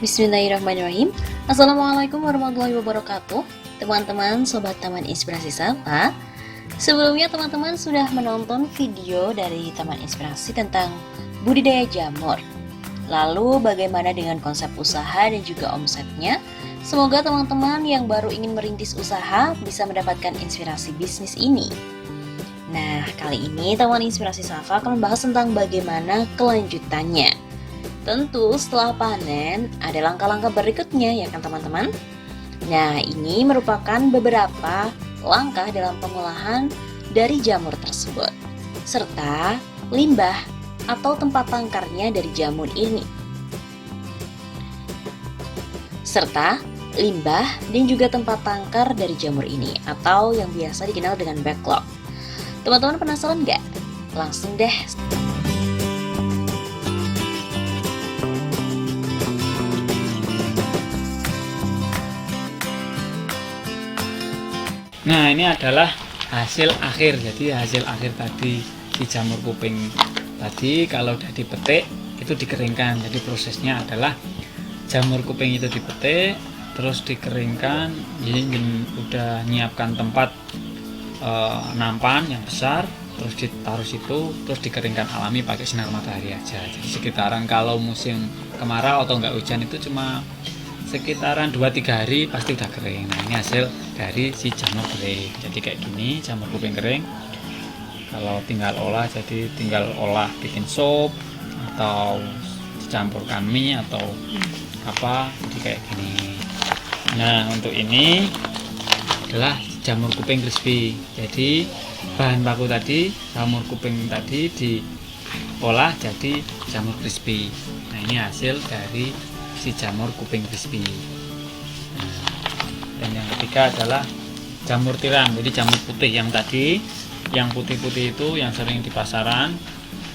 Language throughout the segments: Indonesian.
Bismillahirrahmanirrahim. Assalamualaikum warahmatullahi wabarakatuh. Teman-teman, sobat Taman Inspirasi Sapa. Sebelumnya teman-teman sudah menonton video dari Taman Inspirasi tentang budidaya jamur. Lalu bagaimana dengan konsep usaha dan juga omsetnya? Semoga teman-teman yang baru ingin merintis usaha bisa mendapatkan inspirasi bisnis ini. Nah, kali ini Taman Inspirasi Safa akan membahas tentang bagaimana kelanjutannya. Tentu setelah panen ada langkah-langkah berikutnya ya kan teman-teman. Nah, ini merupakan beberapa langkah dalam pengolahan dari jamur tersebut, serta limbah atau tempat tangkarnya dari jamur ini, serta limbah dan juga tempat tangkar dari jamur ini atau yang biasa dikenal dengan backlog. Teman-teman penasaran nggak? Langsung deh. Nah, ini adalah hasil akhir. Jadi hasil akhir tadi si jamur kuping tadi kalau udah dipetik itu dikeringkan. Jadi prosesnya adalah jamur kuping itu dipetik, terus dikeringkan. Jadi udah nyiapkan tempat nampan yang besar, terus ditaruh situ, terus dikeringkan alami pakai sinar matahari aja. Jadi sekitaran kalau musim kemarau atau enggak hujan itu cuma sekitaran 2-3 hari pasti udah kering. Nah, ini hasil dari si jamur kering. Jadi kayak gini jamur kuping kering. Kalau tinggal olah, jadi tinggal olah bikin sop atau dicampurkan mie atau apa, jadi kayak gini. Nah, untuk ini adalah jamur kuping crispy. Jadi bahan baku tadi jamur kuping tadi diolah jadi jamur crispy. Nah, ini hasil dari si jamur kuping crispy. Dan yang ketiga adalah jamur tiram. Jadi jamur putih yang tadi, yang putih-putih itu yang sering di pasaran.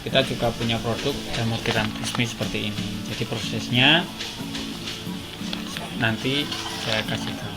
Kita juga punya produk jamur tiram crispy seperti ini. Jadi prosesnya nanti saya kasih tahu.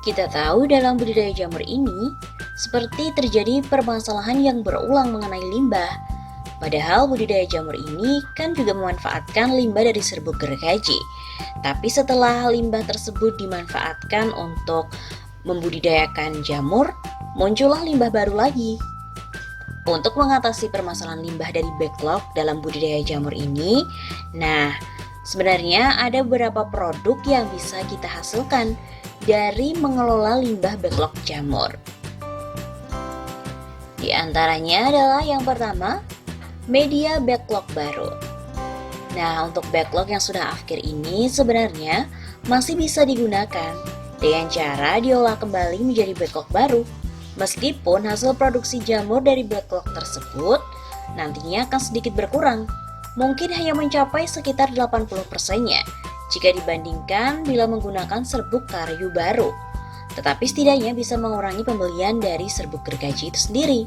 Kita tahu dalam budidaya jamur ini, seperti terjadi permasalahan yang berulang mengenai limbah. Padahal budidaya jamur ini kan juga memanfaatkan limbah dari serbuk gergaji. Tapi setelah limbah tersebut dimanfaatkan untuk membudidayakan jamur, muncullah limbah baru lagi. Untuk mengatasi permasalahan limbah dari backlog dalam budidaya jamur ini, nah sebenarnya ada beberapa produk yang bisa kita hasilkan dari mengelola limbah backlog jamur. Di antaranya adalah yang pertama, media backlog baru. Nah, untuk backlog yang sudah afkir ini sebenarnya masih bisa digunakan dengan cara diolah kembali menjadi backlog baru. Meskipun hasil produksi jamur dari backlog tersebut nantinya akan sedikit berkurang, mungkin hanya mencapai sekitar 80%-nya jika dibandingkan bila menggunakan serbuk kayu baru. Tetapi setidaknya bisa mengurangi pembelian dari serbuk gergaji itu sendiri.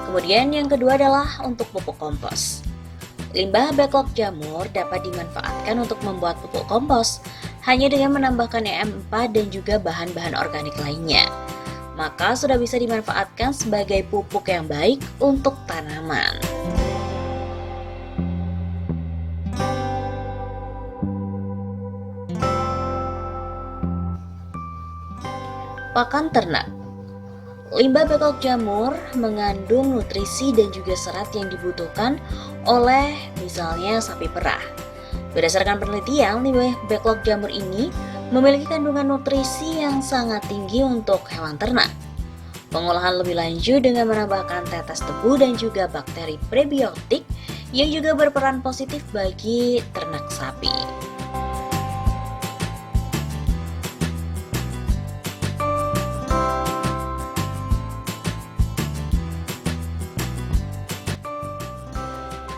Kemudian yang kedua adalah untuk pupuk kompos. Limbah backlog jamur dapat dimanfaatkan untuk membuat pupuk kompos hanya dengan menambahkan EM4 dan juga bahan-bahan organik lainnya. Maka sudah bisa dimanfaatkan sebagai pupuk yang baik untuk tanaman. Pakan ternak. Limbah backlog jamur mengandung nutrisi dan juga serat yang dibutuhkan oleh misalnya sapi perah. Berdasarkan penelitian, limbah backlog jamur ini memiliki kandungan nutrisi yang sangat tinggi untuk hewan ternak. Pengolahan lebih lanjut dengan menambahkan tetes tebu dan juga bakteri prebiotik yang juga berperan positif bagi ternak sapi.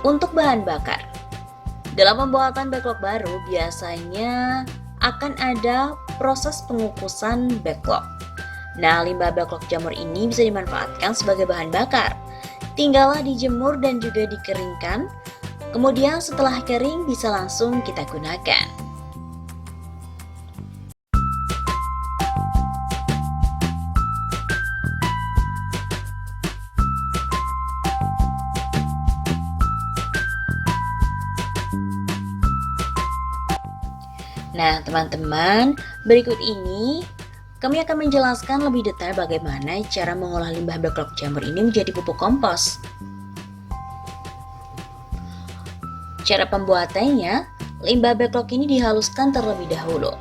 Untuk bahan bakar, dalam pembuatan backlog baru biasanya akan ada proses pengukusan backlog. Nah, limbah backlog jamur ini bisa dimanfaatkan sebagai bahan bakar. Tinggallah dijemur dan juga dikeringkan. Kemudian setelah kering bisa langsung kita gunakan. Nah, teman-teman, berikut ini kami akan menjelaskan lebih detail bagaimana cara mengolah limbah backlog jamur ini menjadi pupuk kompos. Cara pembuatannya, limbah backlog ini dihaluskan terlebih dahulu.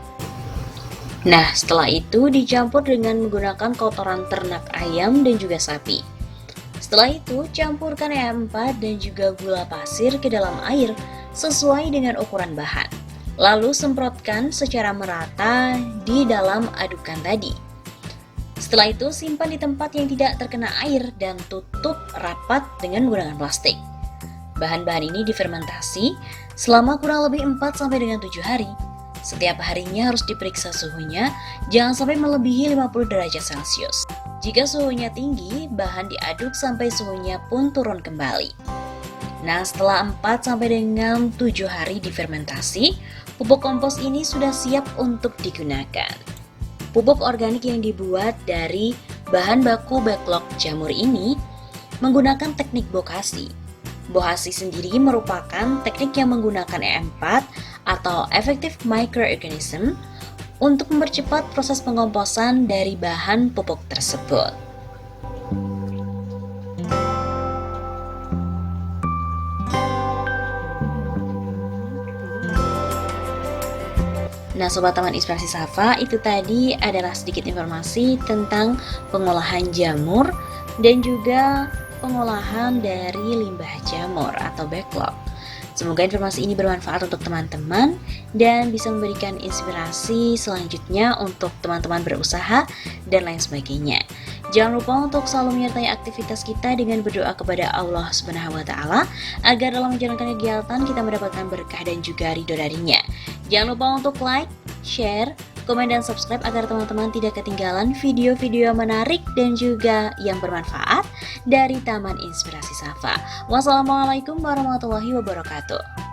Nah, setelah itu dicampur dengan menggunakan kotoran ternak ayam dan juga sapi. Setelah itu, campurkan EM4 dan juga gula pasir ke dalam air sesuai dengan ukuran bahan. Lalu semprotkan secara merata di dalam adukan tadi. Setelah itu simpan di tempat yang tidak terkena air dan tutup rapat dengan menggunakan plastik. Bahan-bahan ini difermentasi selama kurang lebih 4 sampai dengan 7 hari. Setiap harinya harus diperiksa suhunya, jangan sampai melebihi 50 derajat Celcius. Jika suhunya tinggi, bahan diaduk sampai suhunya pun turun kembali. Nah, setelah 4 sampai dengan 7 hari difermentasi, pupuk kompos ini sudah siap untuk digunakan. Pupuk organik yang dibuat dari bahan baku backlog jamur ini menggunakan teknik bohasi. Bohasi sendiri merupakan teknik yang menggunakan EM4 atau Effective Microorganism untuk mempercepat proses pengomposan dari bahan pupuk tersebut. Nah, Sobat Taman Inspirasi Safa, itu tadi adalah sedikit informasi tentang pengolahan jamur dan juga pengolahan dari limbah jamur atau backlog. Semoga informasi ini bermanfaat untuk teman-teman dan bisa memberikan inspirasi selanjutnya untuk teman-teman berusaha dan lain sebagainya. Jangan lupa untuk selalu menyertai aktivitas kita dengan berdoa kepada Allah Subhanahu wa Ta'ala agar dalam menjalankan kegiatan kita mendapatkan berkah dan juga ridho darinya. Jangan lupa untuk like, share, komen, dan subscribe agar teman-teman tidak ketinggalan video-video menarik dan juga yang bermanfaat dari Taman Inspirasi Safa. Wassalamualaikum warahmatullahi wabarakatuh.